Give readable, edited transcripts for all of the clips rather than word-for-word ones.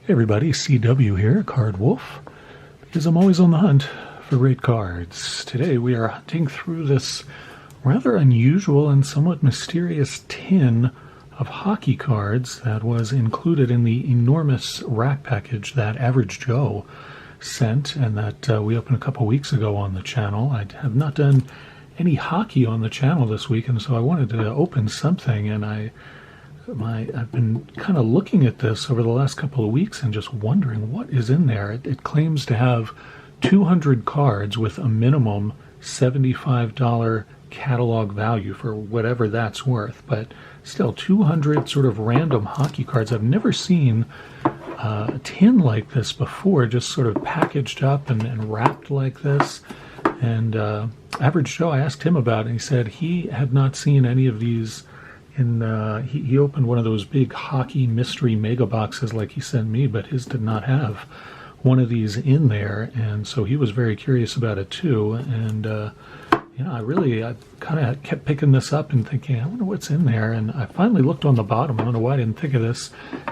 Hey everybody, CW here, Card Wolf, because I'm always on the hunt for great cards. Today we are hunting through this rather unusual and somewhat mysterious tin of hockey cards that was included in the enormous rack package that Average Joe sent and that we opened a couple weeks ago on the channel. I have not done any hockey on the channel this week, and so I wanted to open something, and I've been kind of looking at this over the last couple of weeks and just wondering what is in there. It claims to have 200 cards with a minimum $75 catalog value for whatever that's worth, but still 200 sort of random hockey cards. I've never seen a tin like this before, just sort of packaged up and wrapped like this. And Average Joe, I asked him about it, and he said he had not seen any of these. He opened one of those big hockey mystery mega boxes like he sent me, but his did not have one of these in there, and so he was very curious about it too. And I kind of kept picking this up and thinking, I wonder what's in there. And I finally looked on the bottom. I don't know why I didn't think of this.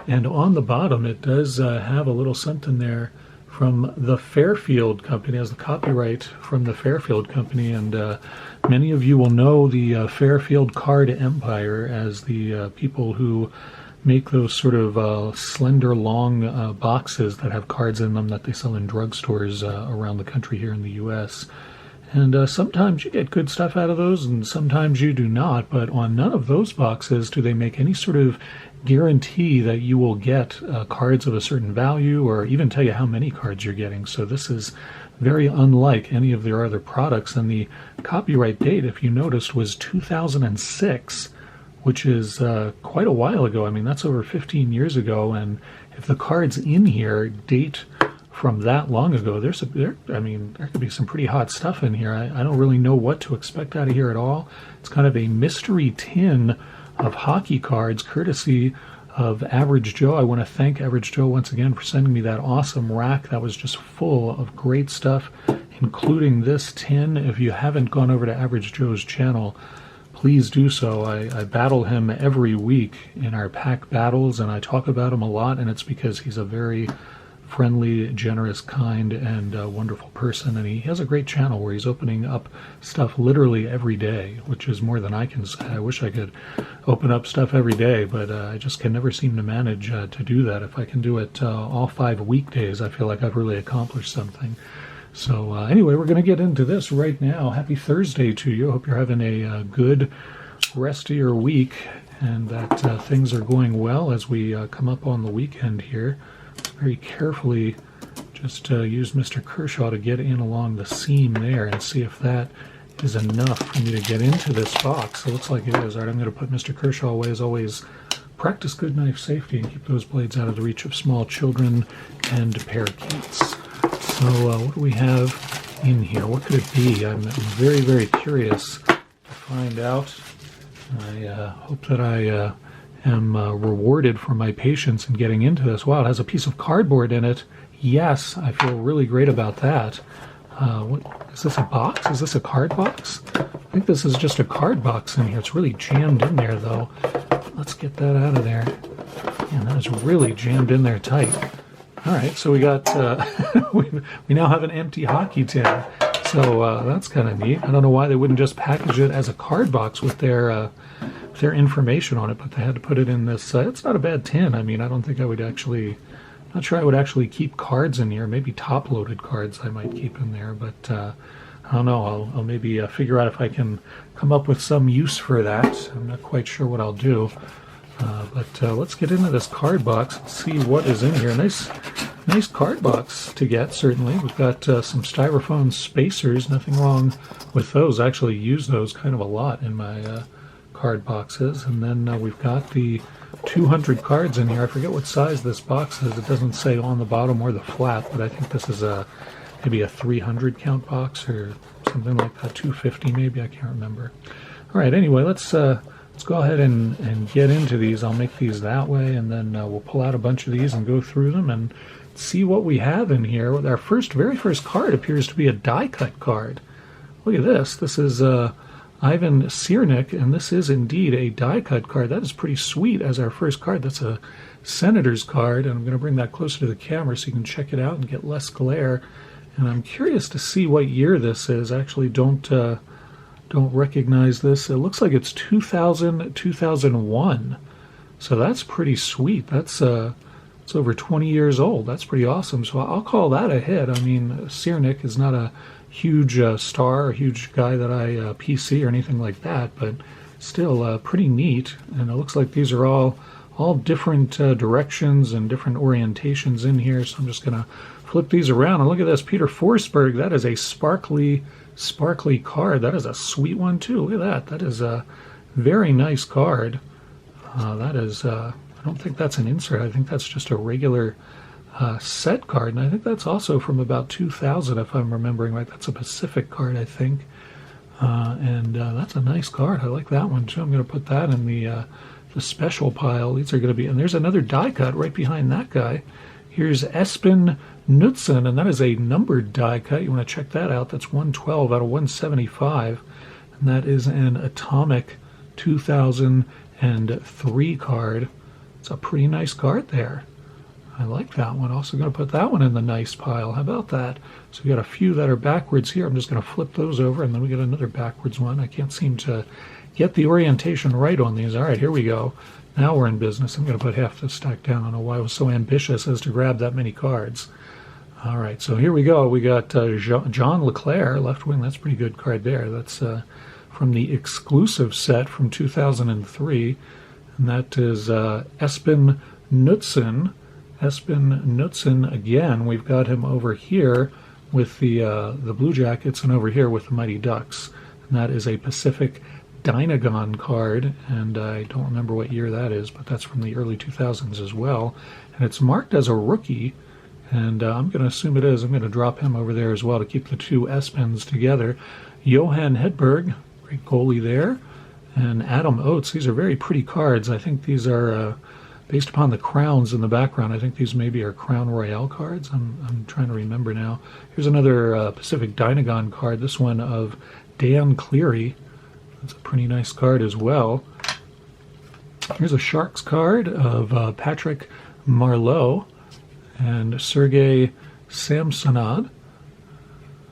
And on the bottom, it does have a little something there from the Fairfield Company. It has the copyright from the Fairfield Company, and many of you will know the Fairfield Card Empire as the people who make those sort of slender, long boxes that have cards in them that they sell in drugstores around the country here in the U.S. And sometimes you get good stuff out of those, and sometimes you do not, but on none of those boxes do they make any sort of guarantee that you will get cards of a certain value, or even tell you how many cards you're getting. So this is very unlike any of their other products. And the copyright date, if you noticed, was 2006, which is quite a while ago. I mean, that's over 15 years ago. And if the cards in here date from that long ago, there could be some pretty hot stuff in here. I don't really know what to expect out of here at all. It's kind of a mystery tin of hockey cards, courtesy of Average Joe. I want to thank Average Joe once again for sending me that awesome rack that was just full of great stuff, including this tin. If you haven't gone over to Average Joe's channel, please do so. I battle him every week in our pack battles, and I talk about him a lot, and it's because he's a very friendly, generous, kind, and wonderful person. And he has a great channel where he's opening up stuff literally every day, which is more than I can say. I wish I could open up stuff every day, but I just can never seem to manage to do that. If I can do it all 5 weekdays, I feel like I've really accomplished something. So anyway, we're going to get into this right now. Happy Thursday to you. Hope you're having a good rest of your week, and that things are going well as we come up on the weekend here. Very carefully just use Mr. Kershaw to get in along the seam there and see if that is enough for me to get into this box. It looks like it is. All right, I'm going to put Mr. Kershaw away as always. Practice good knife safety and keep those blades out of the reach of small children and parakeets. So what do we have in here? What could it be? I'm very, very curious to find out. I hope that I am rewarded for my patience in getting into this. Wow, it has a piece of cardboard in it. Yes, I feel really great about that. What is this, a box? Is this a card box? I think this is just a card box in here. It's really jammed in there, though. Let's get that out of there. Man, that is really jammed in there tight. All right, so we got, we now have an empty hockey tin. So that's kind of neat. I don't know why they wouldn't just package it as a card box with their information on it, but they had to put it in this. It's not a bad tin. I mean, I don't think I would actually, not sure I would actually keep cards in here. Maybe top-loaded cards I might keep in there, but I don't know. I'll maybe figure out if I can come up with some use for that. I'm not quite sure what I'll do. But let's get into this card box and see what is in here. Nice card box to get, certainly. We've got some styrofoam spacers. Nothing wrong with those. I actually use those kind of a lot in my card boxes. And then we've got the 200 cards in here. I forget what size this box is. It doesn't say on the bottom or the flap, but I think this is maybe a 300 count box or something like that. 250 maybe. I can't remember. All right, anyway, let's go ahead and get into these. I'll make these that way, and then we'll pull out a bunch of these and go through them and see what we have in here. Our very first card appears to be a die-cut card. Look at this. This is Ivan Siernik, and this is indeed a die-cut card. That is pretty sweet as our first card. That's a Senators card, and I'm going to bring that closer to the camera so you can check it out and get less glare. And I'm curious to see what year this is. I actually don't recognize this. It looks like it's 2000, 2001. So that's pretty sweet. That's it's over 20 years old. That's pretty awesome. So I'll call that a hit. I mean, Ciernik is not a huge star, a huge guy that I PC or anything like that, but still pretty neat. And it looks like these are all different directions and different orientations in here. So I'm just going to flip these around. And look at this, Peter Forsberg. That is a sparkly card. That is a sweet one too. Look at that. That is a very nice card. That is, I don't think that's an insert. I think that's just a regular set card. And I think that's also from about 2000, if I'm remembering right. That's a Pacific card, I think. And that's a nice card. I like that one too. I'm going to put that in the special pile. These are going to be, and there's another die cut right behind that guy. Here's Espen Knutson, and that is a numbered die cut. You want to check that out. That's 112 out of 175. And that is an Atomic 2003 card. It's a pretty nice card there. I like that one. Also going to put that one in the nice pile. How about that? So we got a few that are backwards here. I'm just going to flip those over, and then we got another backwards one. I can't seem to get the orientation right on these. All right, here we go. Now we're in business. I'm going to put half this stack down. I don't know why I was so ambitious as to grab that many cards. All right, so here we go. We got John LeClaire, left wing. That's a pretty good card there. That's from the exclusive set from 2003. And that is Espen Knutson. Espen Knutson again. We've got him over here with the Blue Jackets and over here with the Mighty Ducks. And that is a Pacific Dynagon card, and I don't remember what year that is, but that's from the early 2000s as well. And it's marked as a rookie, and I'm going to assume it is. I'm going to drop him over there as well to keep the two Espens together. Johan Hedberg, great goalie there. And Adam Oates. These are very pretty cards. I think these are based upon the crowns in the background. I think these maybe are Crown Royale cards. I'm trying to remember now. Here's another Pacific Dynagon card. This one of Dan Cleary. That's a pretty nice card as well. Here's a Sharks card of Patrick Marleau and Sergei Samsonov.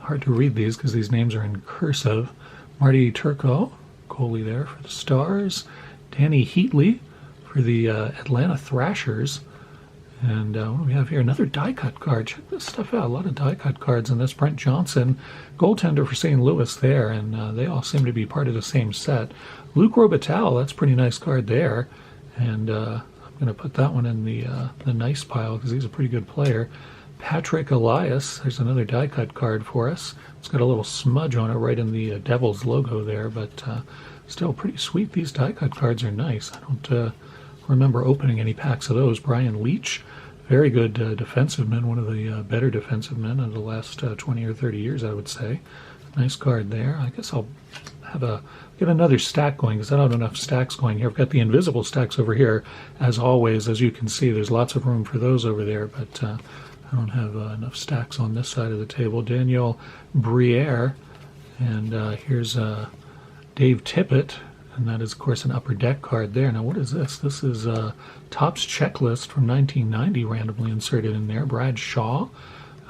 Hard to read these because these names are in cursive. Marty Turco, goalie there for the Stars. Danny Heatley for the Atlanta Thrashers. And what do we have here? Another die-cut card. Check this stuff out. A lot of die-cut cards in this. Brent Johnson, goaltender for St. Louis there, and they all seem to be part of the same set. Luc Robitaille, that's a pretty nice card there. And I'm going to put that one in the nice pile because he's a pretty good player. Patrick Elias, there's another die-cut card for us. It's got a little smudge on it right in the Devils logo there, but still pretty sweet. These die-cut cards are nice. I don't remember opening any packs of those. Brian Leach, very good defensive man, one of the better defensive men of the last 20 or 30 years, I would say. Nice card there. I guess I'll get another stack going because I don't have enough stacks going here. I've got the invisible stacks over here. As always, as you can see, there's lots of room for those over there, but I don't have enough stacks on this side of the table. Daniel Briere, and here's Dave Tippett. And that is, of course, an Upper Deck card there. Now, what is this? This is Topps Checklist from 1990, randomly inserted in there. Brad Shaw,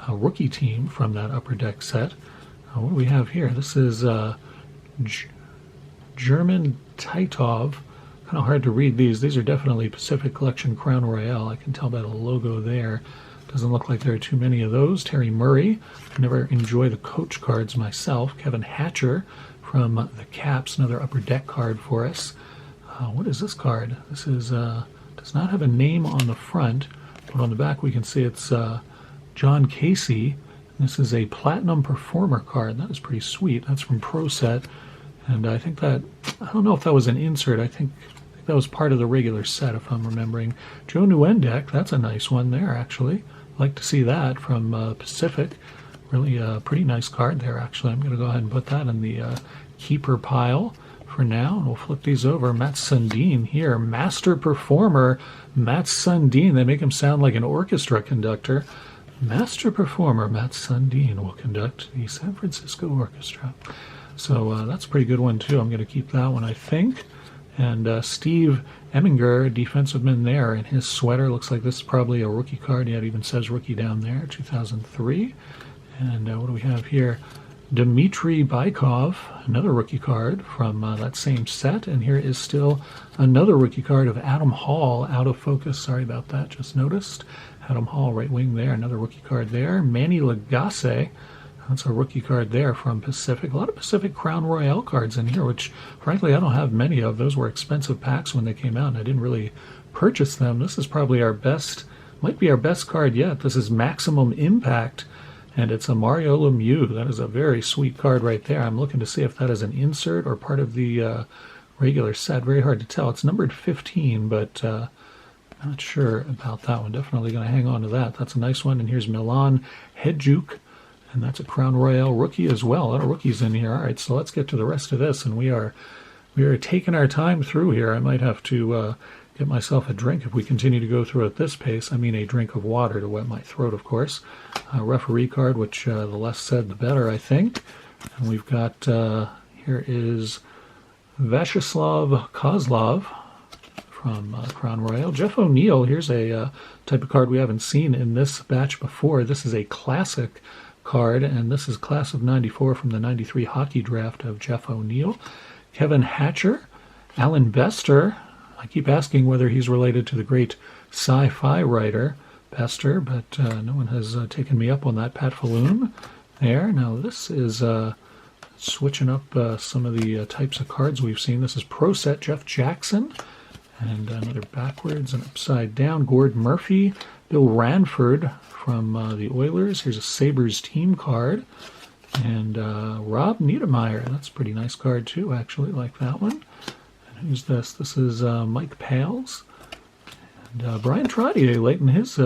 a rookie team from that Upper Deck set. What do we have here? This is German Titov. Kind of hard to read these. These are definitely Pacific Collection Crown Royale. I can tell by the logo there. Doesn't look like there are too many of those. Terry Murray. I never enjoy the coach cards myself. Kevin Hatcher from the Caps, another Upper Deck card for us. What is this card? This is does not have a name on the front, but on the back we can see it's John Casey. This is a Platinum Performer card. That is pretty sweet. That's from Pro Set, and I think that, I don't know if that was an insert. I think that was part of the regular set, if I'm remembering. Joe Nieuwendyk, that's a nice one there, actually. Like to see that from Pacific. Really a pretty nice card there, actually. I'm going to go ahead and put that in the keeper pile for now, and we'll flip these over. Matt Sundin here, Master Performer, Matt Sundin. They make him sound like an orchestra conductor. Master Performer, Matt Sundin will conduct the San Francisco Orchestra. So that's a pretty good one, too. I'm going to keep that one, I think. And Steve Eminger, defensiveman there, in his sweater. Looks like this is probably a rookie card. Yeah, it even says rookie down there, 2003. And what do we have here? Dmitry Bykov, another rookie card from that same set. And here is still another rookie card of Adam Hall, out of focus. Sorry about that, just noticed. Adam Hall, right wing there, another rookie card there. Manny Lagasse, that's a rookie card there from Pacific. A lot of Pacific Crown Royale cards in here, which frankly I don't have many of. Those were expensive packs when they came out, and I didn't really purchase them. This is probably our best, might be our best card yet. This is Maximum Impact, and it's a Mario Lemieux. That is a very sweet card right there. I'm looking to see if that is an insert or part of the regular set. Very hard to tell. It's numbered 15, but not sure about that one. Definitely going to hang on to that. That's a nice one. And here's Milan Hedjuk, and that's a Crown Royale rookie as well. A lot of rookies in here. All right, so let's get to the rest of this, and we are taking our time through here. I might have to get myself a drink if we continue to go through at this pace. I mean a drink of water to wet my throat, of course. Referee card, which the less said the better, I think. And we've got, here is Vyacheslav Kozlov from Crown Royale. Jeff O'Neill, here's a type of card we haven't seen in this batch before. This is a classic card, and this is class of 94 from the 93 hockey draft of Jeff O'Neill. Kevin Hatcher, Alan Bester. I keep asking whether he's related to the great sci-fi writer Bester, but no one has taken me up on that. Pat Falloon there. Now this is switching up some of the types of cards we've seen. This is Pro Set Jeff Jackson, and another backwards and upside down. Gord Murphy, Bill Ranford from the Oilers. Here's a Sabres team card. And Rob Niedermeyer. That's a pretty nice card too, actually. Like that one. And who's this? This is Mike Pales. And Brian Trottier, late in his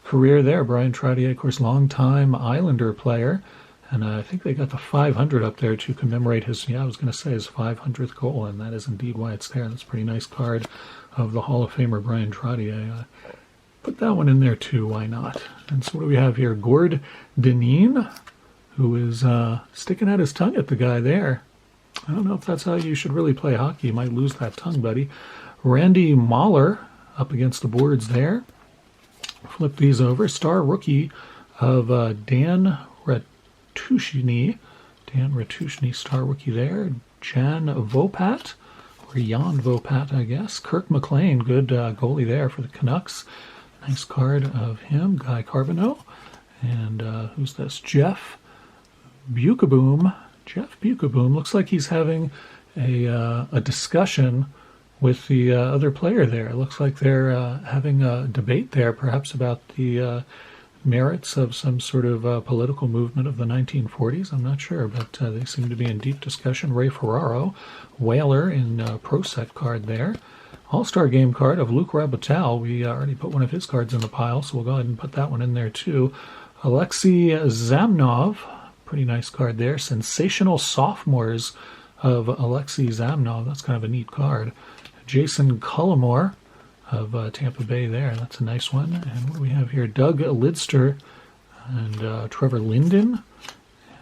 career there. Brian Trottier, of course, longtime Islander player. And I think they got the 500 up there to commemorate his, I was going to say his 500th goal, and that is indeed why it's there. That's a pretty nice card of the Hall of Famer Brian Trottier. Put that one in there too, why not? And so what do we have here? Gord Dineen, who is sticking out his tongue at the guy there. I don't know if that's how you should really play hockey. You might lose that tongue, buddy. Randy Mahler up against the boards there. Flip these over. Star rookie of Dan Ratushny. Dan Ratushny, star rookie there. Jan Vopat, or Jan Vopat, I guess. Kirk Mclean, good goalie there for the Canucks. Nice card of him. Guy Carbonneau. And who's this? Jeff Bukaboom. Jeff Bukaboom. Looks like he's having a discussion with the other player there. It looks like they're having a debate there, perhaps about the merits of some sort of political movement of the 1940s. I'm not sure, but they seem to be in deep discussion. Ray Ferraro, Whaler in Pro Set card there. All-Star Game card of Luc Rabotau. We already put one of his cards in the pile, so we'll go ahead and put that one in there too. Alexei Zamnov, pretty nice card there. Sensational Sophomores of Alexei Zamnov. That's kind of a neat card. Jason Cullimore of Tampa Bay there. That's a nice one. And what do we have here? Doug Lidster and Trevor Linden.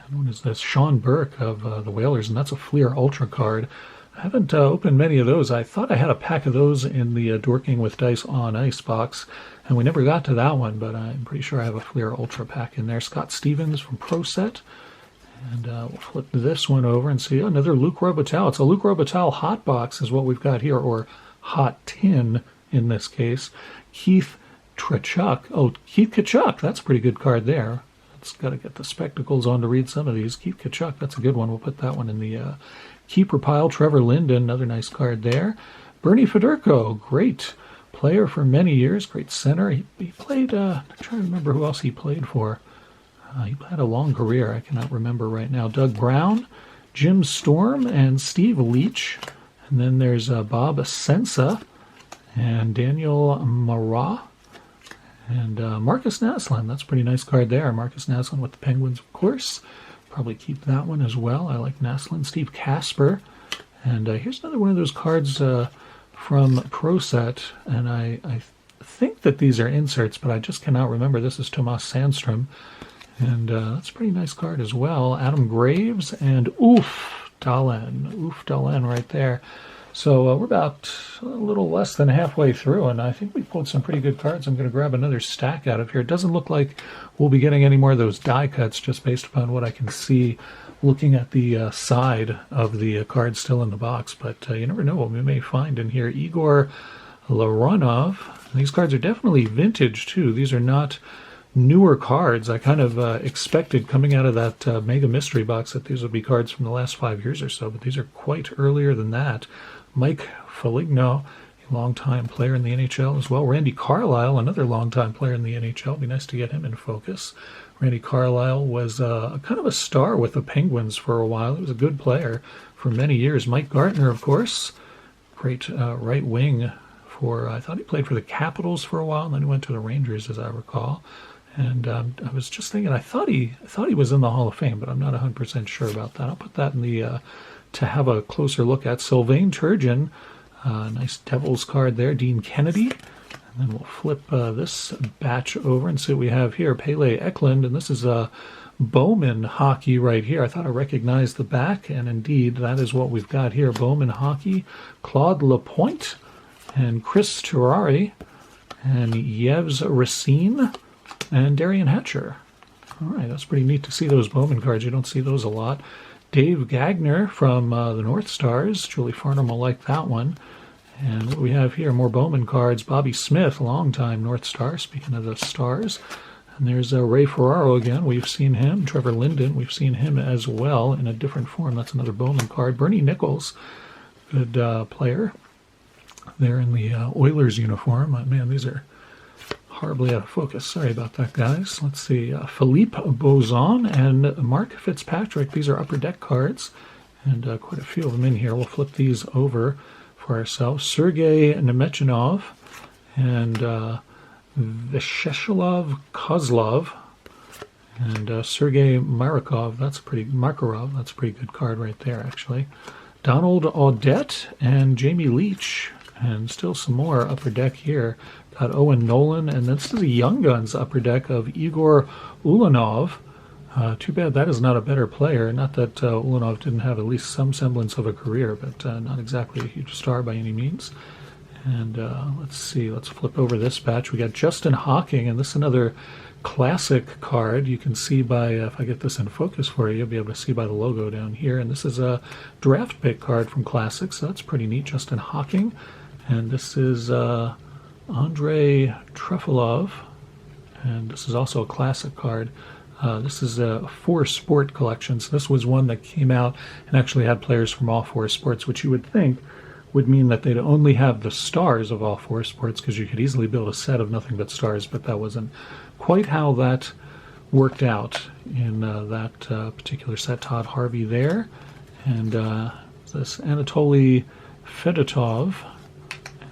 And what is this? Sean Burke of the Whalers, and that's a Fleer Ultra card. I haven't opened many of those. I thought I had a pack of those in the Dorking with Dice on Ice box, and we never got to that one, but I'm pretty sure I have a Fleer Ultra pack in there. Scott Stevens from Pro Set. And we'll flip this one over and see another Luc Robitaille. It's a Luc Robitaille hot box is what we've got here, or hot tin in this case. Keith Tkachuk. Oh, Keith Tkachuk. That's a pretty good card there. It's got to get the spectacles on to read some of these. Keith Tkachuk. That's a good one. We'll put that one in the keeper pile. Trevor Linden. Another nice card there. Bernie Federko. Great player for many years. Great center. He played, I'm trying to remember who else he played for. He had a long career. I cannot remember right now. Doug Brown, Jim Storm, and Steve Leach. And then there's Bob Sensa and Daniel Marat and Marcus Naslund. That's a pretty nice card there. Marcus Naslund with the Penguins, of course. Probably keep that one as well. I like Naslund. Steve Casper. And here's another one of those cards from Pro Set. And I think that these are inserts, but I just cannot remember. This is Tomas Sandstrom. And that's a pretty nice card as well. Adam Graves and Oof Dahlen. Oof Dahlen right there. So we're about a little less than halfway through, and I think we pulled some pretty good cards. I'm going to grab another stack out of here. It doesn't look like we'll be getting any more of those die cuts, just based upon what I can see looking at the side of the cards still in the box. But you never know what we may find in here. Igor Laronov. These cards are definitely vintage, too. These are not newer cards. I kind of expected coming out of that Mega Mystery box that these would be cards from the last 5 years or so, but these are quite earlier than that. Mike Foligno, a longtime player in the NHL as well. Randy Carlisle, another longtime player in the NHL. Be nice to get him in focus. Randy Carlisle was kind of a star with the Penguins for a while. He was a good player for many years. Mike Gartner, of course, great right wing for, I thought he played for the Capitals for a while, and then he went to the Rangers, as I recall. And I was just thinking, I thought he was in the Hall of Fame, but I'm not 100% sure about that. I'll put that in the to have a closer look at. Sylvain Turgeon, nice Devils card there. Dean Kennedy, and then we'll flip this batch over and see what we have here. Pele Eklund, and this is Bowman hockey right here. I thought I recognized the back, and indeed that is what we've got here. Bowman hockey, Claude Lapointe, and Chris Terrari, and Yves Racine, and Darian Hatcher. All right, that's pretty neat to see those Bowman cards. You don't see those a lot. Dave Gagner from the North Stars. Julie Farnham will like that one. And what we have here, more Bowman cards. Bobby Smith, longtime North Star, speaking of the Stars. And there's Ray Ferraro again. We've seen him. Trevor Linden, we've seen him as well in a different form. That's another Bowman card. Bernie Nichols, good player there in the Oilers uniform. Man, these are horribly out of focus. Sorry about that, guys. Let's see. Philippe Bozon and Mark Fitzpatrick. These are Upper Deck cards, and quite a few of them in here. We'll flip these over for ourselves. Sergei Nemechinov and Vyacheslav Kozlov and Sergei Makarov. That's a pretty good card right there, actually. Donald Audette and Jamie Leach, and still some more Upper Deck here. Got Owen Nolan, and this is a Young Guns Upper Deck of Igor Ulanov. Too bad that is not a better player. Not that Ulanov didn't have at least some semblance of a career, but not exactly a huge star by any means. And let's see, let's flip over this batch. We got Justin Hawking, and this is another classic card. You can see by, if I get this in focus for you, you'll be able to see by the logo down here. And this is a draft pick card from Classic, so that's pretty neat. Justin Hawking. And this is Andrei Trefilov, and this is also a classic card. This is a 4 sport collection, so this was one that came out and actually had players from all 4 sports, which you would think would mean that they'd only have the stars of all 4 sports, because you could easily build a set of nothing but stars, but that wasn't quite how that worked out in that particular set. Todd Harvey there, and this Anatoly Fedotov.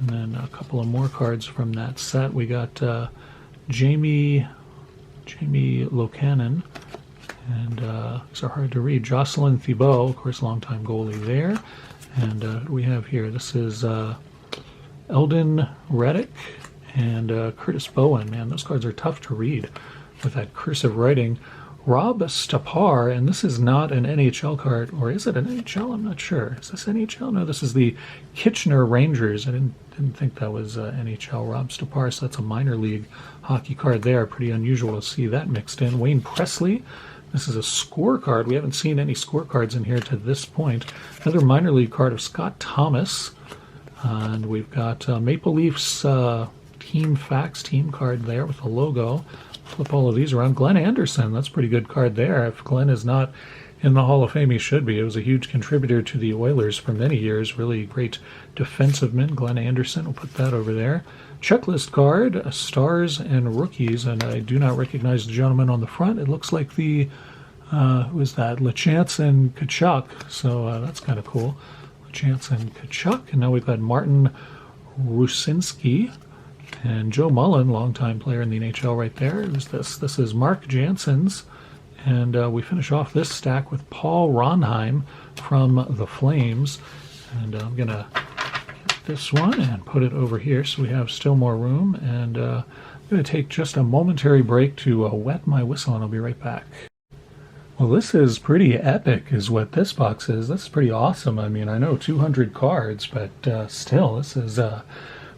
And then a couple of more cards from that set. We got Jamie Locanen, and these are hard to read. Jocelyn Thibault, of course, longtime goalie there. And we have here, this is Eldon Reddick and Curtis Bowen. Man, those cards are tough to read with that cursive writing. Rob Stapar, and this is not an NHL card, or is it an NHL? I'm not sure. Is this NHL? No, this is the Kitchener Rangers. I didn't think that was NHL. Rob Stapar, so that's a minor league hockey card there. Pretty unusual to see that mixed in. Wayne Presley, this is a scorecard. We haven't seen any scorecards in here to this point. Another minor league card of Scott Thomas. And we've got Maple Leafs Team Facts team card there with the logo. Flip all of these around. Glenn Anderson, that's a pretty good card there. If Glenn is not in the Hall of Fame, he should be. It was a huge contributor to the Oilers for many years. Really great defenseman, Glenn Anderson. We'll put that over there. Checklist card, Stars and Rookies, and I do not recognize the gentleman on the front. It looks like the, who is that? LeChance and Kachuk, so that's kind of cool. LeChance and Kachuk, and now we've got Martin Rusinski and Joe Mullen, longtime player in the NHL right there. Who's this? This is Mark Jansen's. And we finish off this stack with Paul Ronheim from the Flames. And I'm going to get this one and put it over here so we have still more room. And I'm going to take just a momentary break to wet my whistle, and I'll be right back. Well, this is pretty epic is what this box is. This is pretty awesome. I mean, I know 200 cards, but still, this is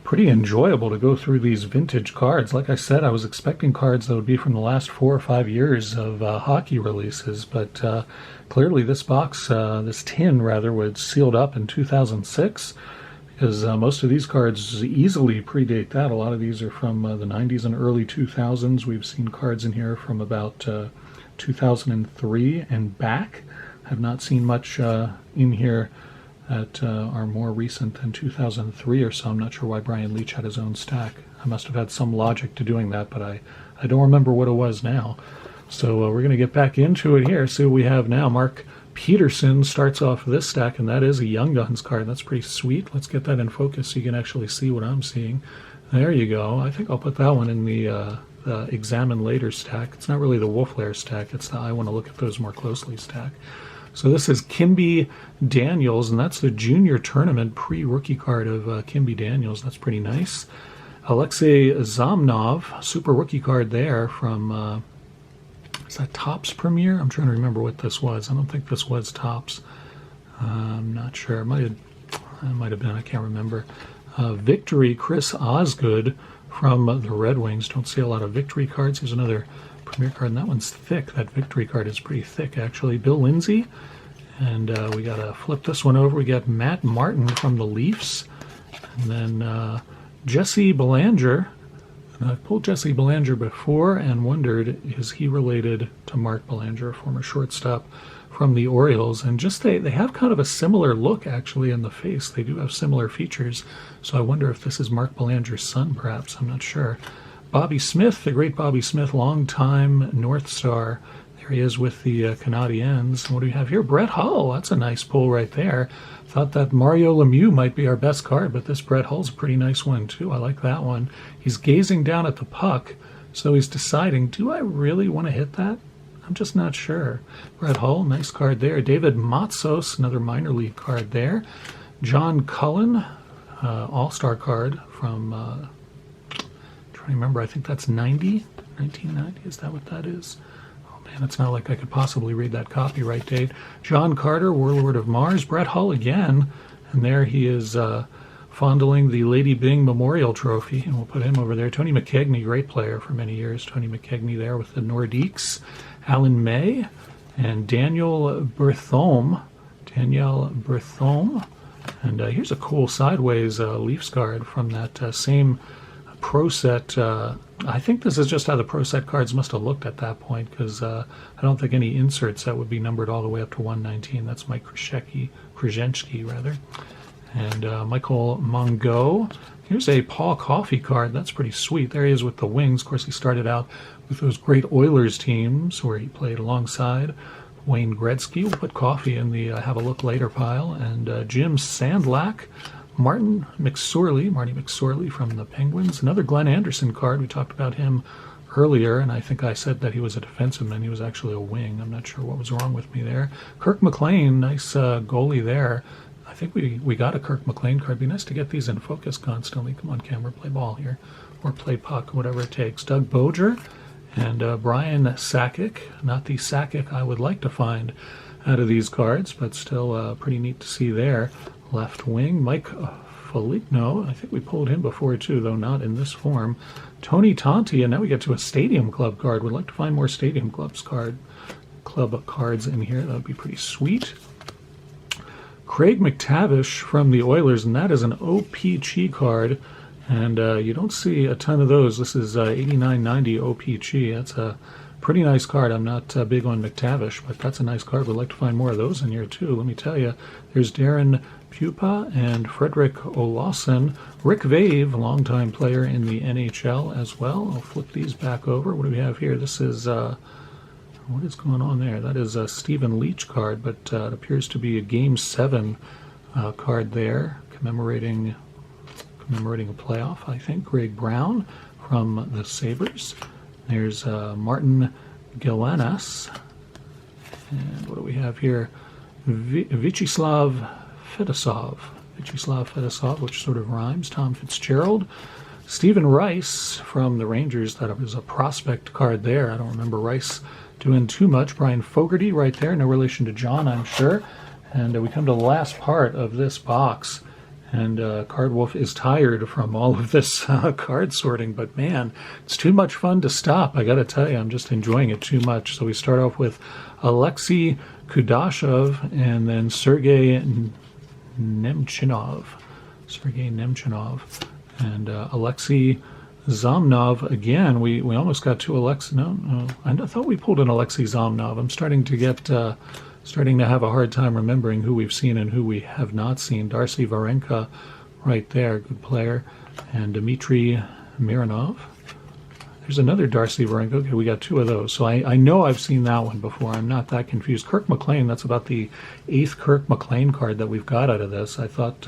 pretty enjoyable to go through these vintage cards. Like I said, I was expecting cards that would be from the last 4 or 5 years of hockey releases, but clearly this box, this tin rather, was sealed up in 2006, because most of these cards easily predate that. A lot of these are from the 90s and early 2000s. We've seen cards in here from about 2003 and back. Have not seen much in here that are more recent than 2003 or so. I'm not sure why Brian Leach had his own stack. I must have had some logic to doing that, but I don't remember what it was now. So we're going to get back into it here, see what we have now. Mark Peterson starts off this stack, and that is a Young Guns card. That's pretty sweet. Let's get that in focus so you can actually see what I'm seeing. There you go. I think I'll put that one in the Examine Later stack. It's not really the Wolf Lair stack. It's the I want to look at those more closely stack. So this is Kimby Daniels, and that's the junior tournament pre-rookie card of Kimby Daniels. That's pretty nice. Alexei Zamnov, super rookie card there from, is that Topps Premier? I'm trying to remember what this was. I don't think this was Topps. I'm not sure. It might have been. I can't remember. Victory, Chris Osgood from the Red Wings. Don't see a lot of Victory cards. Here's another Premier card, and that one's thick. That Victory card is pretty thick, actually. Bill Lindsay, and we got to flip this one over. We got Matt Martin from the Leafs, and then Jesse Belanger. I pulled Jesse Belanger before and wondered, is he related to Mark Belanger, a former shortstop from the Orioles? And just they have kind of a similar look, actually, in the face. They do have similar features, so I wonder if this is Mark Belanger's son, perhaps. I'm not sure. Bobby Smith, the great Bobby Smith, longtime North Star. There he is with the Canadiens. What do we have here? Brett Hull. That's a nice pull right there. Thought that Mario Lemieux might be our best card, but this Brett Hull's a pretty nice one, too. I like that one. He's gazing down at the puck, so he's deciding, do I really want to hit that? I'm just not sure. Brett Hull, nice card there. David Matsos, another minor league card there. John Cullen, all-star card from... trying to remember, I think that's 1990, is that what that is? Oh man, it's not like I could possibly read that copyright date. John Carter, Warlord of Mars. Brett Hull again, and there he is fondling the Lady Byng Memorial Trophy, and we'll put him over there. Tony McKegney, great player for many years. Tony McKegney there with the Nordiques. Alan May, and Daniel Berthome. And here's a cool sideways Leafs card from that same Pro Set. I think this is just how the Pro Set cards must have looked at that point, because I don't think any inserts that would be numbered all the way up to 119. That's Mike Krzyzewski, rather. And Michael Mongo. Here's a Paul Coffey card. That's pretty sweet. There he is with the Wings. Of course, he started out with those great Oilers teams where he played alongside Wayne Gretzky. We'll put Coffey in the have a look later pile. And Jim Sandlack. Marty McSorley from the Penguins. Another Glenn Anderson card. We talked about him earlier, and I think I said that he was a defenseman. He was actually a wing. I'm not sure what was wrong with me there. Kirk Mclean, nice goalie there. I think we got a Kirk Mclean card. It'd be nice to get these in focus constantly. Come on, camera, play ball here. Or play puck, whatever it takes. Doug Boger and Brian Sakic. Not the Sakic I would like to find out of these cards, but still pretty neat to see there. Left wing, Mike Foligno. I think we pulled him before too, though not in this form. Tony Tonti, and now we get to a Stadium Club card. We'd like to find more Stadium Club cards in here. That would be pretty sweet. Craig McTavish from the Oilers, and that is an OPG card, and you don't see a ton of those. This is 8990 OPG. That's a pretty nice card. I'm not big on McTavish, but that's a nice card. We'd like to find more of those in here too. Let me tell you, there's Darren Pupa and Frederick Olausson. Rick Vave, a longtime player in the NHL as well. I'll flip these back over. What do we have here? This is, what is going on there? That is a Stephen Leach card, but it appears to be a Game 7 card there, commemorating a playoff, I think. Greg Brown from the Sabres. There's Martin Gelanas. And what do we have here? Vyacheslav Fedosov, which sort of rhymes. Tom Fitzgerald. Stephen Rice from the Rangers. That was a prospect card there. I don't remember Rice doing too much. Brian Fogarty right there. No relation to John, I'm sure. And we come to the last part of this box. And Card Wolf is tired from all of this card sorting. But man, it's too much fun to stop. I got to tell you, I'm just enjoying it too much. So we start off with Alexei Kudashov and then Sergei Nemchinov. And Alexei Zamnov again. We almost got to Alexei. No, I thought we pulled an Alexei Zamnov. I'm starting to have a hard time remembering who we've seen and who we have not seen. Darcy Varenka right there, good player. And Dmitry Mironov. There's another Darcy Varenka. Okay, we got two of those. So I know I've seen that one before. I'm not that confused. Kirk Mclean, that's about the 8th Kirk Mclean card that we've got out of this. I thought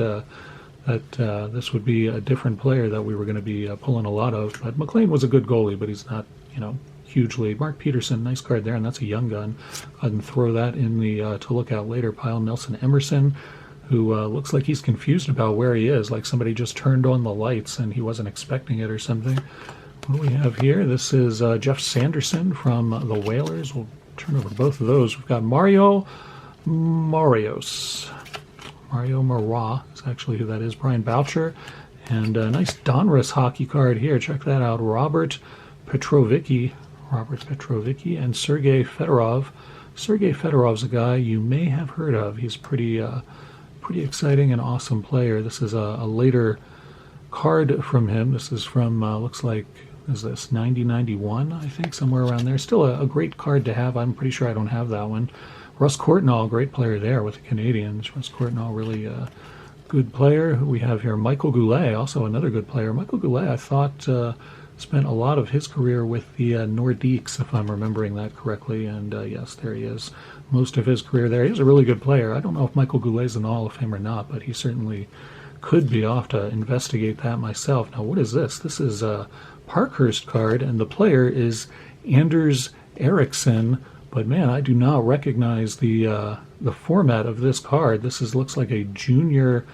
that this would be a different player that we were going to be pulling a lot of. But McLean was a good goalie, but he's not, hugely. Mark Peterson, nice card there, and that's a young gun. I can throw that in the to look out later pile. Nelson Emerson, who looks like he's confused about where he is, like somebody just turned on the lights and he wasn't expecting it or something. What do we have here? This is Jeff Sanderson from the Whalers. We'll turn over both of those. We've got Mario Marois is actually who that is. Brian Boucher. And a nice Donruss hockey card here. Check that out. Robert Petrovicki, and Sergei Fedorov. Sergei Fedorov's a guy you may have heard of. He's pretty exciting and awesome player. This is a later card from him. This is from, looks like, is this 90-91, I think, somewhere around there. Still a great card to have. I'm pretty sure I don't have that one. Russ Courtnall, great player there with the Canadians. Russ Courtnall, really good player. Who we have here? Michael Goulet, also another good player. Michael Goulet, I thought, spent a lot of his career with the Nordiques, if I'm remembering that correctly. And yes, there he is. Most of his career there. He's a really good player. I don't know if Michael Goulet's in the Hall of Fame or not, but he certainly could be. Off to investigate that myself. Now, what is this? This is a Parkhurst card, and the player is Anders Ericsson. But man, I do not recognize the format of this card. This looks like a junior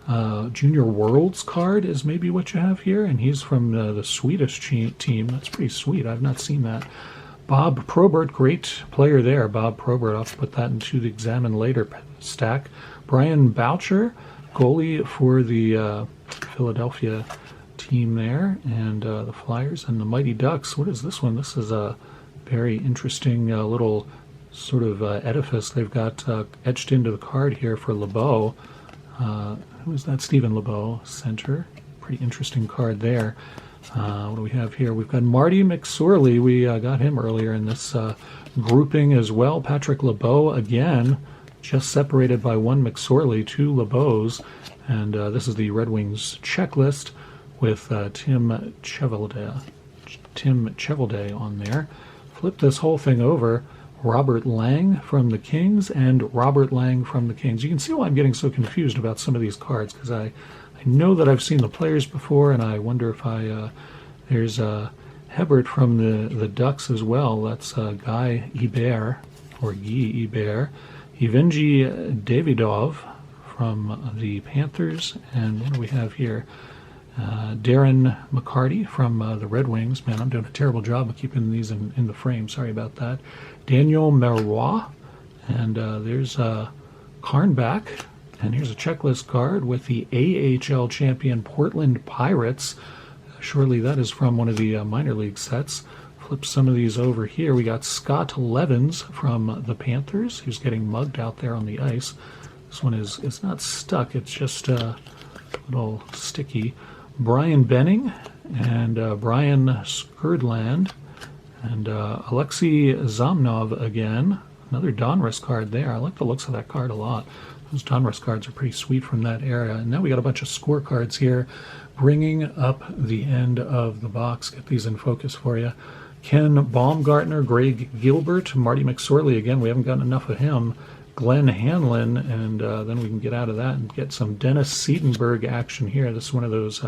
Worlds card is maybe what you have here, and he's from the Swedish team. That's pretty sweet. I've not seen that. Bob Probert, great player there. Bob Probert. I'll put that into the examine later stack. Brian Boucher, goalie for the Philadelphia team there, and the Flyers and the Mighty Ducks. What is this one? This is a very interesting little sort of edifice they've got etched into the card here for LeBeau. Who is that? Stephen LeBeau, center. Pretty interesting card there. What do we have here? We've got Marty McSorley. We got him earlier in this grouping as well. Patrick LeBeau again, just separated by one McSorley, two LeBeaus. And this is the Red Wings checklist with Tim Chevelday on there. Flip this whole thing over. Robert Lang from the Kings and Robert Lang from the Kings. You can see why I'm getting so confused about some of these cards, because I know that I've seen the players before, and I wonder if there's Hebert from the Ducks as well. That's Guy Hebert, or Guy Hebert. Evgeny Davidov from the Panthers. And what do we have here? Darren McCarty from the Red Wings. Man, I'm doing a terrible job of keeping these in the frame. Sorry about that. Daniel Marois. And there's Karnback. And here's a checklist card with the AHL champion Portland Pirates. Surely that is from one of the minor league sets. Flip some of these over here. We got Scott Levens from the Panthers, who's getting mugged out there on the ice. This one is not stuck. It's just a little sticky. Brian Benning and Brian Skurdland and Alexei Zamnov again. Another Donruss card there. I like the looks of that card a lot. Those Donruss cards are pretty sweet from that era. And now we got a bunch of scorecards here, bringing up the end of the box. Get these in focus for you. Ken Baumgartner, Greg Gilbert, Marty McSorley again. We haven't gotten enough of him. Glenn Hanlon, and then we can get out of that and get some Dennis Siedenberg action here. This is one of those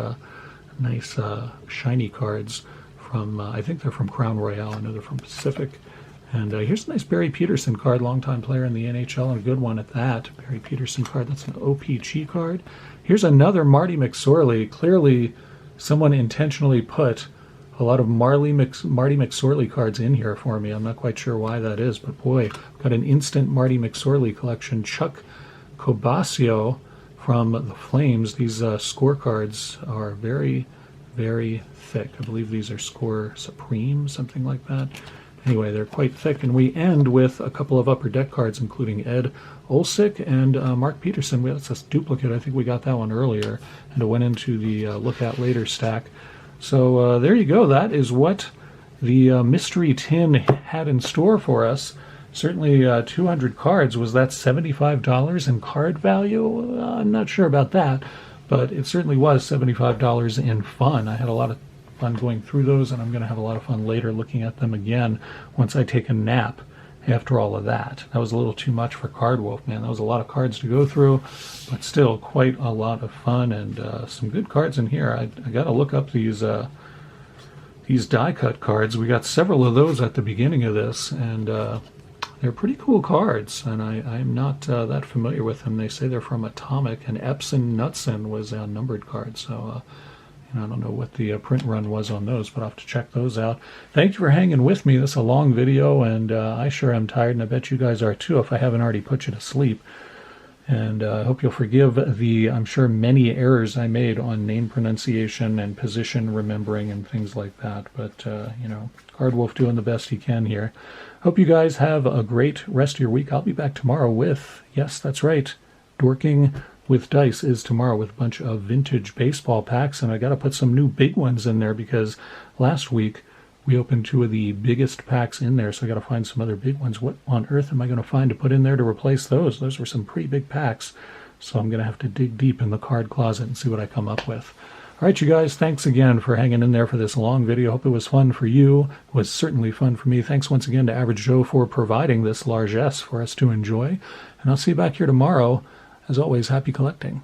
nice shiny cards from, I think they're from Crown Royale. I know they're from Pacific. And here's a nice Barry Peterson card, longtime player in the NHL, and a good one at that. Barry Peterson card, that's an OPG card. Here's another Marty McSorley, clearly someone intentionally put a lot of Marty McSorley cards in here for me. I'm not quite sure why that is, but boy, got an instant Marty McSorley collection. Chuck Cobasio from the Flames. These scorecards are very, very thick. I believe these are Score Supreme, something like that. Anyway, they're quite thick, and we end with a couple of Upper Deck cards, including Ed Olsick and Mark Peterson. That's a duplicate. I think we got that one earlier, and it went into the Look At Later stack. So there you go. That is what the mystery tin had in store for us. Certainly 200 cards. Was that $75 in card value? I'm not sure about that, but it certainly was $75 in fun. I had a lot of fun going through those, and I'm going to have a lot of fun later looking at them again once I take a nap after all of that. That was a little too much for Card Wolf, man. That was a lot of cards to go through, but still quite a lot of fun, and some good cards in here. I got to look up these die-cut cards. We got several of those at the beginning of this, and they're pretty cool cards, and I'm not that familiar with them. They say they're from Atomic, and Epson Knutson was a numbered card, so I don't know what the print run was on those, but I'll have to check those out. Thank you for hanging with me. This is a long video, and I sure am tired, and I bet you guys are too if I haven't already put you to sleep. And I hope you'll forgive the, I'm sure, many errors I made on name pronunciation and position remembering and things like that. But, Card Wolf doing the best he can here. Hope you guys have a great rest of your week. I'll be back tomorrow with, yes, that's right, Dorking with Dice is tomorrow with a bunch of vintage baseball packs, and I got to put some new big ones in there because last week we opened 2 of the biggest packs in there, so I got to find some other big ones. What on earth am I going to find to put in there to replace those? Those were some pretty big packs, so I'm going to have to dig deep in the card closet and see what I come up with. All right, you guys, thanks again for hanging in there for this long video. Hope it was fun for you. It was certainly fun for me. Thanks once again to Average Joe for providing this largesse for us to enjoy, and I'll see you back here tomorrow. As always, happy collecting.